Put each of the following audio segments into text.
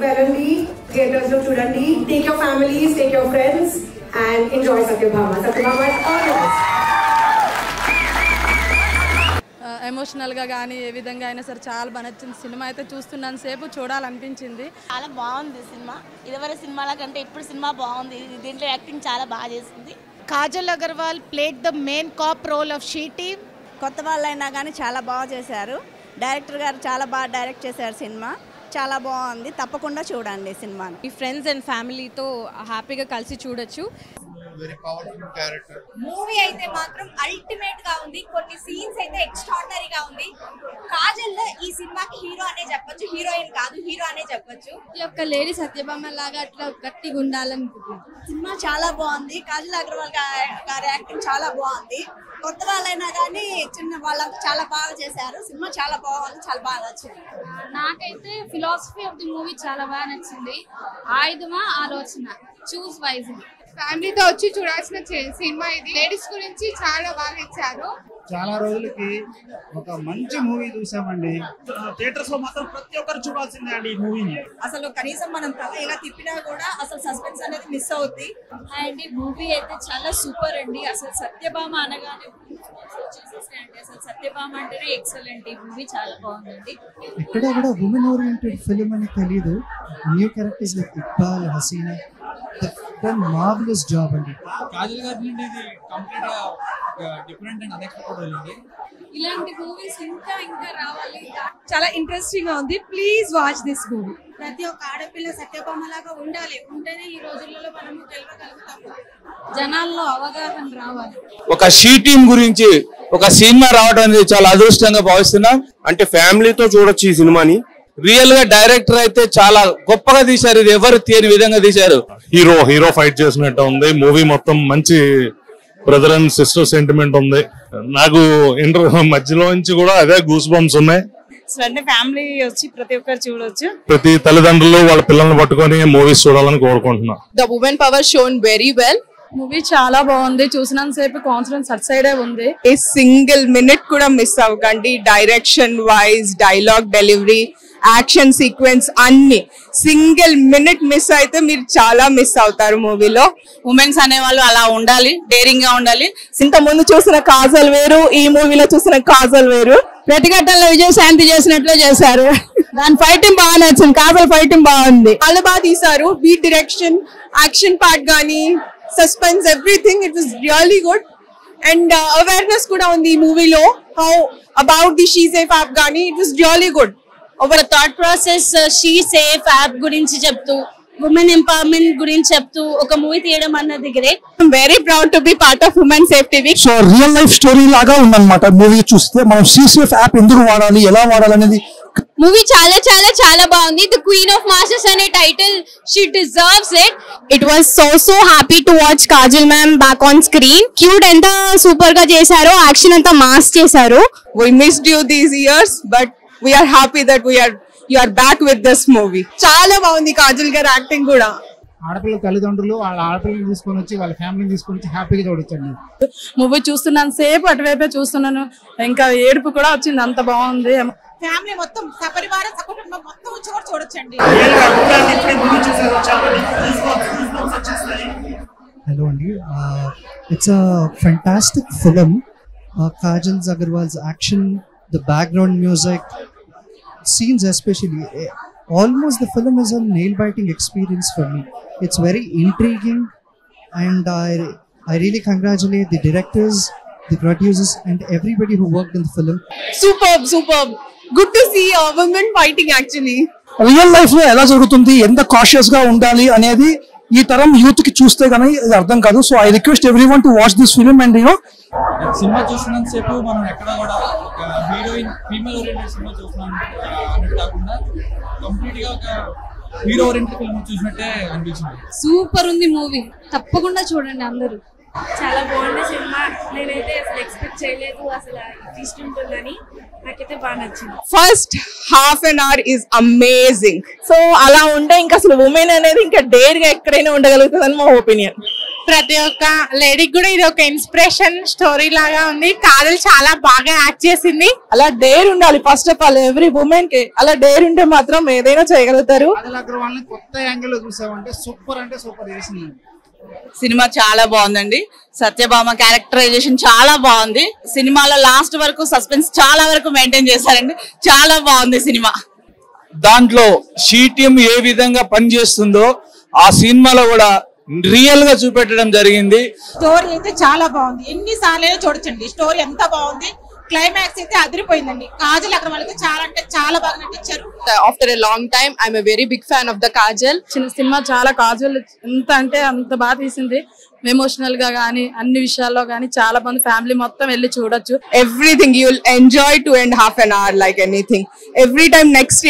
వెళ్ళండి, థియేటర్స్ లో చూడండి. Take your families, take your friends and enjoy Satyabhama. Satyabhama ఎమోషనల్గా కానీ ఏ విధంగా అయినా సరే చాలా బాగా నచ్చింది. సినిమా అయితే చూస్తున్నాను సేపు చూడాలనిపించింది. చాలా బాగుంది సినిమా. ఇదివరకు సినిమాల కంటే ఇప్పుడు సినిమా బాగుంది. దీంట్లో యాక్టింగ్ చాలా బాగా చేసింది. Kajal Agarwal played the main cop role of she team. కొత్త వాళ్ళైనా కానీ చాలా బాగా చేశారు. డైరెక్టర్ గారు చాలా బాగా డైరెక్ట్ చేశారు. సినిమా చాలా బాగుంది. తప్పకుండా చూడండి సినిమాని. ఈ ఫ్రెండ్స్ అండ్ ఫ్యామిలీతో హ్యాపీగా కలిసి చూడొచ్చు. మూవీ అయితే మాత్రం అల్టిమేట్ గా ఉంది. కొన్ని సీన్స్ అయితే ఎక్స్ట్రాడినరీ గా ఉంది. కాజల్ ఈ సినిమాకి హీరో అనే చెప్పొచ్చు, హీరోయిన్ కాదు హీరో అనే చెప్పొచ్చు. ఈ యొక్క లేడీ సత్యభామ లాగా అట్లా గట్టిగా ఉండాలనుకుంటున్నాను. సినిమా చాలా బాగుంది. కాజల్ అగర్వాల్ గారి యాక్టింగ్ చాలా బాగుంది. కొత్త వాళ్ళైనా కానీ చిన్న వాళ్ళంతా చాలా బాగా చేశారు. సినిమా చాలా బాగుంది, చాలా బాగా నచ్చింది. నాకైతే ఫిలాసఫీ ఆఫ్ ది మూవీ చాలా బాగా నచ్చింది. ఆయుధమా ఆలోచన, చూస్ వైజ్. ఫ్యామిలీతో వచ్చి చూడాల్సిన సినిమా ఇది. లేడీస్ గురించి చాలా బాగా ఇచ్చారు. చాలా రోజులకి ఒక మంచి మూవీ చూసామండి. థియేటర్స్ లో మాత్రం ప్రతి ఒక్కరు చూడాల్సిందే అండి ఈ మూవీని. అసలు కనీసం మనం తల ఎలా తిప్పినా కూడా అసలు సస్పెన్స్ అనేది మిస్ అవుద్ది. అండ్ ఈ మూవీ అయితే చాలా సూపర్ అండి. అసలు సత్యభామ అనగానే అసలు సత్యభామ అంటేనే ఎక్సలెంట్. ఈ మూవీ చాలా బాగుందండి. ఎక్కడ కూడా ఉమెన్ ఓరియంటెడ్ ఫిల్మ్ అని తెలీదు. New characters like Iqbal, Haseena done marvelous job అండి. కాజల్ గారి నుండి ఇది కంప్లీట్ గా డిఫరెంట్ అండ్ అన్ఎక్స్పెక్టెడ్ అండి. ఇలాంటి మూవీస్ ఇంకా రావాలి. చాలా ఇంట్రెస్టింగ్ గా ఉంది. Please watch this movie. ప్రతి ఒక్క ఆడపిల్ల సత్యభామ లాగా ఉండాలి. ఉంటేనే ఈ రోజులలో మనము గెలవగలుగుతాము. జనాల్లో అవగాహన రావాలి. ఒక షీ టీమ్ గురించి ఒక సినిమా రావడం అనేది చాలా అదృష్టంగా భావిస్తున్నాం. అంటే ఫ్యామిలీతో చూడొచ్చు ఈ సినిమాని. రియల్ గా డైరెక్టర్ అయితే చాలా గొప్పగా తీశారు. ఇది ఎవరు తీయని విధంగా తీశారు. హీరో ఫైట్ చేసినట్టు ఉంది. మూవీ మొత్తం మంచి బ్రదర్ అండ్ సిస్టర్ సెంటిమెంట్ ఉంది. నాకు మధ్యలో నుంచి కూడా అదే గూస్ బంప్స్ ఉన్నాయి. ఫ్యామిలీ వచ్చి ప్రతి ఒక్కరు చూడొచ్చు. ప్రతి తల్లిదండ్రులు వాళ్ళ పిల్లల్ని పట్టుకొని మూవీస్ చూడాలని కోరుకుంటున్నా. The women power shown very well. Movie చాలా బాగుంది. చూసినంత సేపు కాన్ఫిడెన్స్ అట్ సైడే ఉంది. ఏ సింగిల్ మినిట్ కూడా మిస్ అవ్వకండి. Direction wise, dialogue delivery, action sequence అన్ని. సింగిల్ మినిట్ మిస్ అయితే మీరు చాలా మిస్ అవుతారు మూవీలో. ఉమెన్స్ అనే వాళ్ళు అలా ఉండాలి, డేరింగ్ గా ఉండాలి. ఇంత ముందు చూసిన కాజల్ వేరు, ఈ మూవీలో చూసిన కాజల్ వేరు. ప్రతిఘటనలో విజయశాంతి చేసినట్లే చేశారు. దాని ఫైటింగ్ బాగా నచ్చింది. కాజల్ ఫైటింగ్ బాగుంది. చాలా బాగా తీశారు. బీట్ డైరెక్షన్, యాక్షన్ పార్ట్ గానీ, suspense, everything it was really good. And awareness కూడా ఉంది ఈ మూవీలో. How about the she safe app గానీ, ఇట్ వాస్ రియల్లీ గుడ్. ఒక thought process she safe app గురించి చెప్తూ, ఉమెన్ ఎంపవర్మెంట్ గురించి చెప్తూ ఒక మూవీ తీయడం అన్నది great. I'm very proud to be part of women safety week. So real life story లాగా ఉందన్నమాట మూవీ చూస్తే. మనం సీసీఎఫ్ యాప్ ఎందుకు వాడాలి, ఎలా వాడాలి అనేది. మూవీ చాలా చాలా చాలా బాగుంది. ద క్వీన్ ఆఫ్ మాస్టర్స్ అనే title, she deserves it. It was so happy to watch Kajal ma'am back on screen. Cute ఎంత సూపర్ గా చేశారో, యాక్షన్ అంతా మాస్ చేశారు. We missed you these years, but we are happy that you are back with this movie. చాలా బాగుంది కాజల్ గారి acting కూడా. ఆడపిల్ల తల్లిదండ్రులు వాళ్ళ ఆడపిల్లని తీసుకొని వచ్చి వాళ్ళ ఫ్యామిలీని తీసుకొని వచ్చి హ్యాపీగా చూడొచ్చండి. మూవీ చూస్తున్నాను సేపు అటువైపే చూస్తున్నాను. ఇంకా ఏడుపు కూడా వచ్చింది. అంత బాగుంది. ఫ్యామిలీ మొత్తం సపరివారం సకుటుంబం మొత్తం వచ్చి కూడా చూడొచ్చండి. హలో అండి, it's a fantastic film. Kajal Agarwal's action, the background music, scenes especially, almost the film is a nail-biting experience for me. It's very intriguing, and I really congratulate the directors, the producers, and everybody who worked in the film. Superb. Good to see women fighting actually. Real life లో ఎలా జరుగుతుంది, ఎంత cautious గా ఉండాలి అనేది ఈ తరం youth కి చూస్తే కానీ ఇది అర్థం కాదు. So I request everyone to watch this film. And cinema చూస్తున్నంత సేపు మనం ఎక్కడ కూడా ఒక హీరోయిన్ ఫీమేల్ ఓరియంటెడ్ సినిమా చూస్తున్నాం అన్నట్టు కాకుండా కంప్లీట్ గా ఒక హీరో ఓరియంటెడ్ ఫిల్మ్ చూసినట్టే అనిపించింది. సూపర్ ఉంది మూవీ. తప్పకుండా చూడండి అందరూ. చాలా బాగుంది సినిమా. నేనైతే అసలు ఎక్స్పెక్ట్ చేయలేదు అసలు ట్విస్ట్ ఉంటుందని. నాకైతే బాగా నచ్చింది. First half an hour is amazing. So అలా ఉంటే ఇంకా అసలు ఉమెన్ అనేది ఇంకా డేర్ గా ఎక్కడైనా ఉండగలుగుతుందని మా ఒపీనియన్. ప్రతి ఒక్క లేడీకి కూడా ఇది ఒక ఇన్స్పిరేషన్ స్టోరీ లాగా ఉంది. కాజల్ చాలా బాగా యాక్ట్ చేసింది. అలా డేర్ ఉండాలి first of all every women కి. అలా డేర్ ఉంటే మాత్రం ఏదైనా చేయగలుగుతారు. కాజల్ అగర్వాల్ ని కొత్త యాంగిల్ లో చూసామంటే సూపర్ చేసింది. సినిమా చాలా బాగుందండి. సత్యభామ క్యారెక్టరైజేషన్ చాలా బాగుంది. సినిమాలో లాస్ట్ వరకు సస్పెన్స్ చాలా వరకు మెయింటైన్ చేశారండి. చాలా బాగుంది సినిమా. దాంట్లో షీ టీమ్ ఏ విధంగా పనిచేస్తుందో ఆ సినిమాలో కూడా రియల్ గా చూపెట్టడం జరిగింది. స్టోరీ అయితే చాలా బాగుంది. ఎన్నిసార్లు చూడొచ్చండి. స్టోరీ ఎంత బాగుంది. క్లైమాక్స్ అయితే అదిరిపోయిందండి. కాజల్ అగర్వాల్ అయితే చాలా అంటే చాలా బాగా నటించారు. After a long time I'm a very big fan of the Kajal. చిన్న సినిమా చాలా కాజల్ ఎంత అంటే అంత బాగా తీసింది. ఎమోషనల్ గా గానీ అన్ని విషయాల్లో గానీ చాలా మంది ఫ్యామిలీ మొత్తం వెళ్ళి చూడొచ్చు. Everything you will enjoy 2.5 hours like anything. Every time next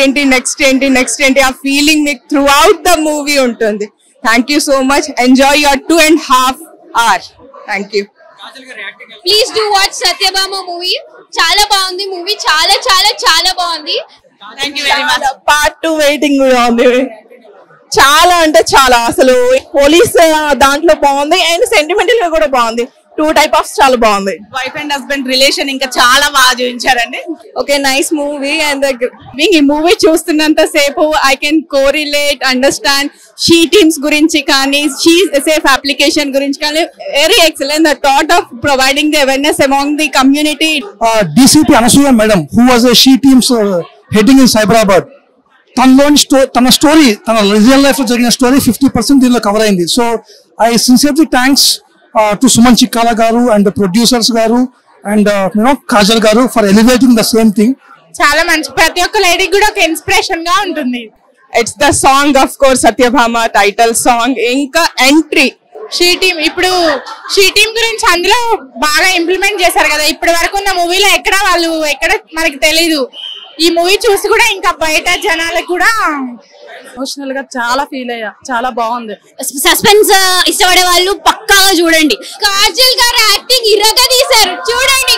ఏంటి ఆ ఫీలింగ్ మీకు త్రూ అవుట్ ద మూవీ ఉంటుంది. Thank you so much. Enjoy your 2.5 hours. Thank you. Please do watch Satyabhama movie. చాలా బాగుంది మూవీ. చాలా చాలా చాలా బాగుంది. పార్ట్ 2 వెయిటింగ్ కూడా ఉంది. చాలా అంటే చాలా అసలు పోలీస్ దాంట్లో బాగుంది అండ్ సెంటిమెంటల్ గా కూడా బాగుంది. 2 types చాలా బాగుంది. వైఫ్ అండ్ హస్బెండ్ రిలేషన్ ఇంకా చాలా బాగా చూపించారండి. Okay nice movie. అండ్ ఈ మూవీ చూస్తున్నంత సేపు I can correlate understand She Teams గురించి కానీ షీ సేఫ్ అప్లికేషన్ గురించి కానీ very excellent. The thought of providing the awareness among the community. DCP Anasuya madam who was She Teams heading in Cyberabad. తన story తన real life లో జరిగిన story 50% దీనిలో cover అయింది. So I sincerely thanks to Suman Chikkala గారు and producers గారు and Kajal గారు for elevating the same thing. చాలా మంచి. ప్రతి ఒక్క లేడీకి కూడా ఒక ఇన్స్పిరేషన్ గా ఉంటుంది. It's the song of course Satyabhama title song. ఇంకా ఎంట్రీ షీ టీమ్. ఇప్పుడు షీ టీమ్ గురించి అందులో బాగా ఇంప్లిమెంట్ చేశారు కదా. ఇప్పటి వరకు ఉన్న మూవీలో ఎక్కడ మనకి తెలీదు. ఈ మూవీ చూసి కూడా ఇంకా బయట జనాలకు కూడా ఎమోషనల్ గా చాలా ఫీల్ అయ్యా. చాలా బాగుంది. సస్పెన్స్ ఇష్టపడే వాళ్ళు పక్కాగా చూడండి. కాజల్ గారు యాక్టింగ్ ఇరగా తీశారు. చూడండి.